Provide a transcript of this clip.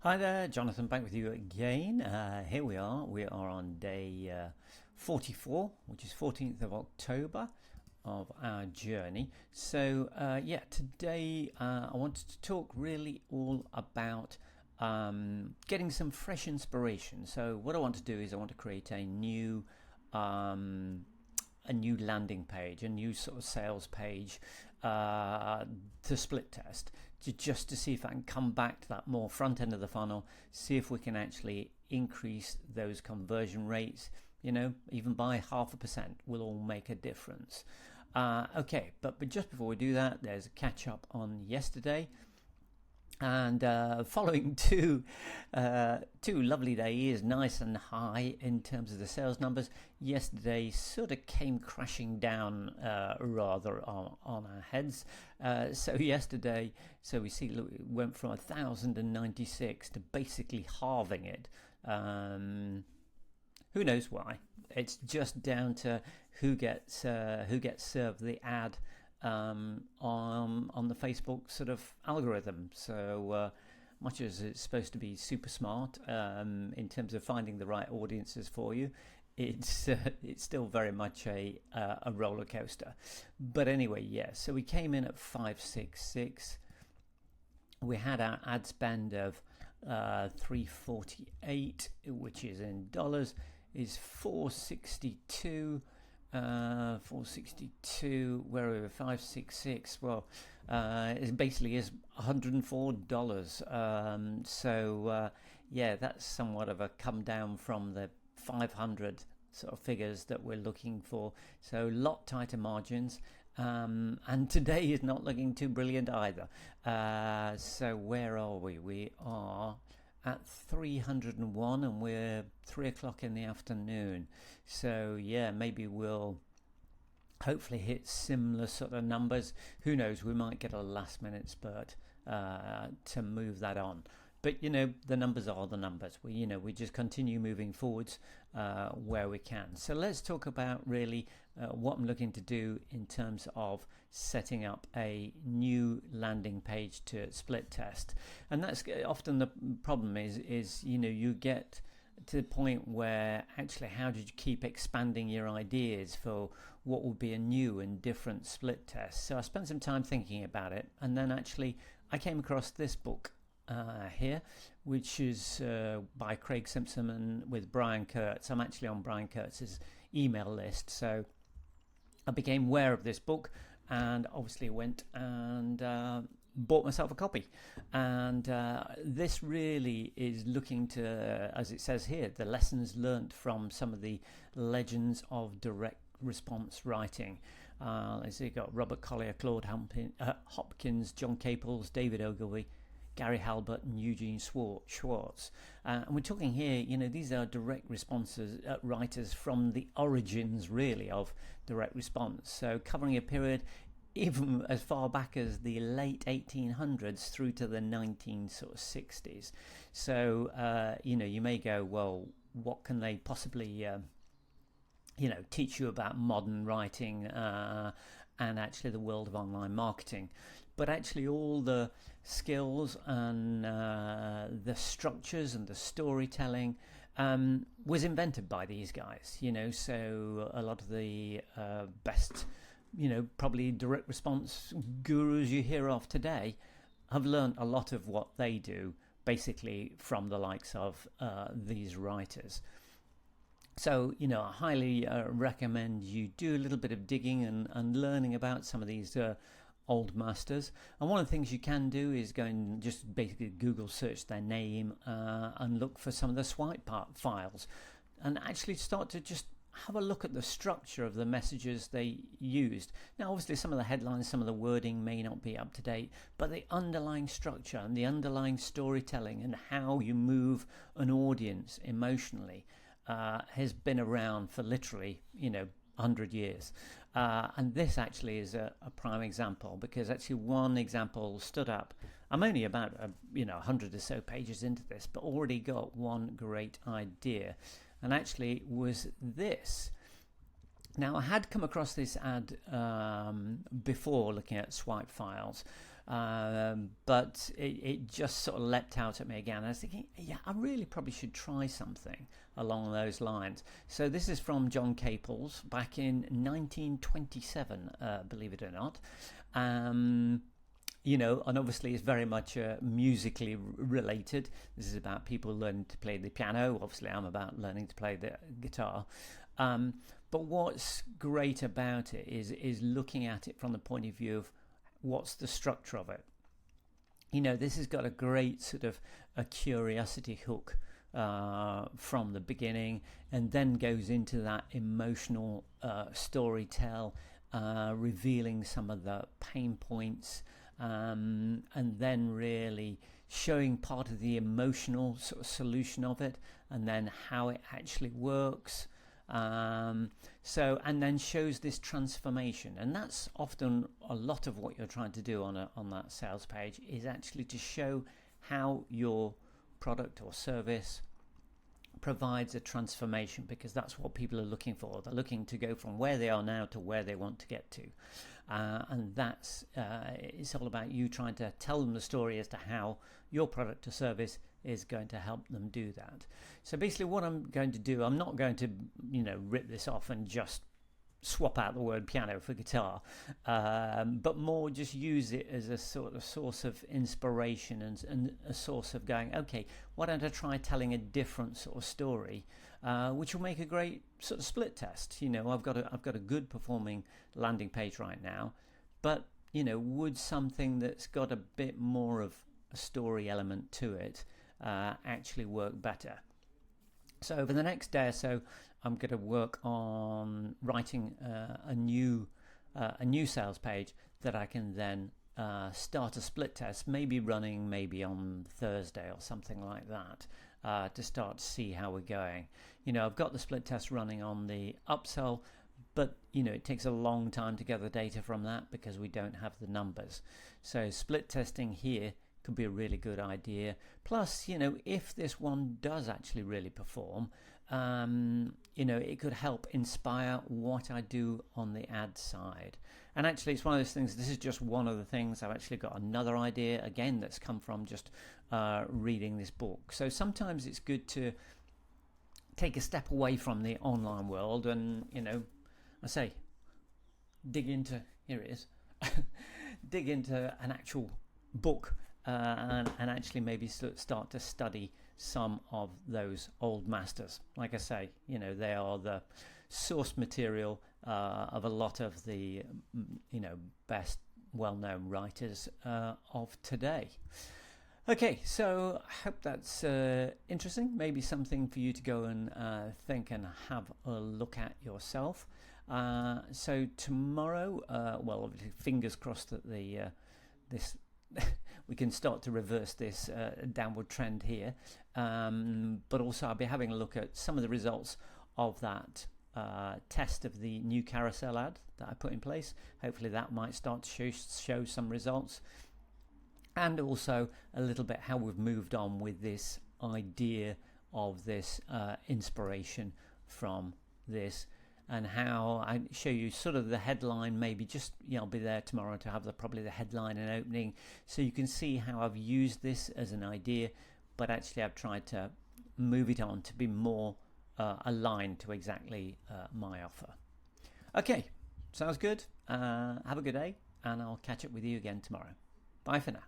Hi there, Jonathan, back with you again. Here we are. We are on day 44, which is 14th of October of our journey. So, today I wanted to talk really all about getting some fresh inspiration. So, what I want to do is I want to create um, a new landing page, a new sort of sales page to split test, just to see if I can come back to that more front end of the funnel, see if we can actually increase those conversion rates. Even by 0.5% will all make a difference. But just before we do that, there's a catch up on yesterday. And following two lovely days, nice and high in terms of the sales numbers, yesterday sort of came crashing down rather on our heads. So we see, look, it went from 1,096 to basically halving it. Who knows why? It's just down to who gets served the ad on the Facebook sort of algorithm. So much as it's supposed to be super smart in terms of finding the right audiences for you, it's still very much a roller coaster. But anyway, yeah. So we came in at 566. We had our ad spend of 348, which is in dollars, is 462. 462, where are we? 566. Well, it basically is $104. That's somewhat of a come down from the 500 sort of figures that we're looking for. So, lot tighter margins. And today is not looking too brilliant either. So where are we? We are at 301 and we're 3 o'clock in the afternoon. So yeah, maybe we'll hopefully hit similar sort of numbers. Who knows, we might get a last minute spurt to move that on. But the numbers are the numbers. We just continue moving forwards where we can. So let's talk about really what I'm looking to do in terms of setting up a new landing page to split test. And that's often the problem is you get to the point where actually how did you keep expanding your ideas for what would be a new and different split test. So I spent some time thinking about it, and then actually I came across this book here, which is by Craig Simpson and with Brian Kurtz. I'm actually on Brian Kurtz's email list, so I became aware of this book and obviously went and bought myself a copy. And this really is looking to, as it says here, the lessons learnt from some of the legends of direct response writing. Let's see, you've got Robert Collier, Claude Hopkins, John Caples, David Ogilvy, Gary Halbert and Eugene Schwartz. And we're talking here, these are direct responses writers from the origins, really, of direct response. So covering a period even as far back as the late 1800s through to the 1960s. So, you may go, well, what can they possibly teach you about modern writing and actually the world of online marketing? But actually all the skills and the structures and the storytelling was invented by these guys, so a lot of the best, probably direct response gurus you hear of today have learned a lot of what they do basically from the likes of these writers. So, I highly recommend you do a little bit of digging and learning about some of these old masters. And one of the things you can do is go and just basically Google search their name and look for some of the swipe part files and actually start to just have a look at the structure of the messages they used. Now, obviously, some of the headlines, some of the wording may not be up to date, but the underlying structure and the underlying storytelling and how you move an audience emotionally has been around for literally, 100 years. And this actually is a prime example, because actually one example stood up. I'm only about 100 or so pages into this, but already got one great idea, and actually was this. Now, I had come across this ad before looking at swipe files, But it just sort of leapt out at me again. I was thinking, yeah, I really probably should try something along those lines. So this is from John Caples back in 1927, believe it or not. You know, and obviously it's very much musically related. This is about people learning to play the piano. Obviously I'm about learning to play the guitar. But what's great about it is looking at it from the point of view of what's the structure of it. You know, this has got a great sort of a curiosity hook from the beginning, and then goes into that emotional storytell, revealing some of the pain points, and then really showing part of the emotional sort of solution of it, and then how it actually works. And then shows this transformation, and that's often a lot of what you're trying to do on that sales page, is actually to show how your product or service provides a transformation, because that's what people are looking for. They're looking to go from where they are now to where they want to get to, and that's it's all about you trying to tell them the story as to how your product or service is going to help them do that. So basically what I'm going to do, I'm not going to, you know, rip this off and just swap out the word piano for guitar, but more just use it as a sort of source of inspiration and a source of going, okay, why don't I try telling a different sort of story, which will make a great sort of split test. You know, I've got a good performing landing page right now, but you know, would something that's got a bit more of a story element to it actually work better? So over the next day or so, I'm going to work on writing a new sales page that I can then start a split test, maybe running maybe on Thursday or something like that, to start to see how we're going. You know, I've got the split test running on the upsell, but you know, it takes a long time to gather data from that because we don't have the numbers. So split testing here could be a really good idea. Plus, you know, if this one does actually really perform, you know, it could help inspire what I do on the ad side. And actually, it's one of those things, this is just one of the things. I've actually got another idea, again, that's come from just reading this book. So sometimes it's good to take a step away from the online world and, you know, I say, dig into, here it is, dig into an actual book, and actually maybe start to study some of those old masters. Like I say, you know, they are the source material of a lot of the, you know, best well-known writers of today. Okay, so I hope that's interesting. Maybe something for you to go and think and have a look at yourself. So tomorrow, well, obviously, fingers crossed that this we can start to reverse this downward trend here. But also I'll be having a look at some of the results of that test of the new carousel ad that I put in place. Hopefully that might start to show some results. And also a little bit how we've moved on with this idea of this inspiration from this, and how I show you sort of the headline, maybe just, you know, I'll be there tomorrow to have probably the headline and opening, so you can see how I've used this as an idea, but actually I've tried to move it on to be more aligned to exactly my offer. Okay, sounds good. Have a good day, and I'll catch up with you again tomorrow. Bye for now.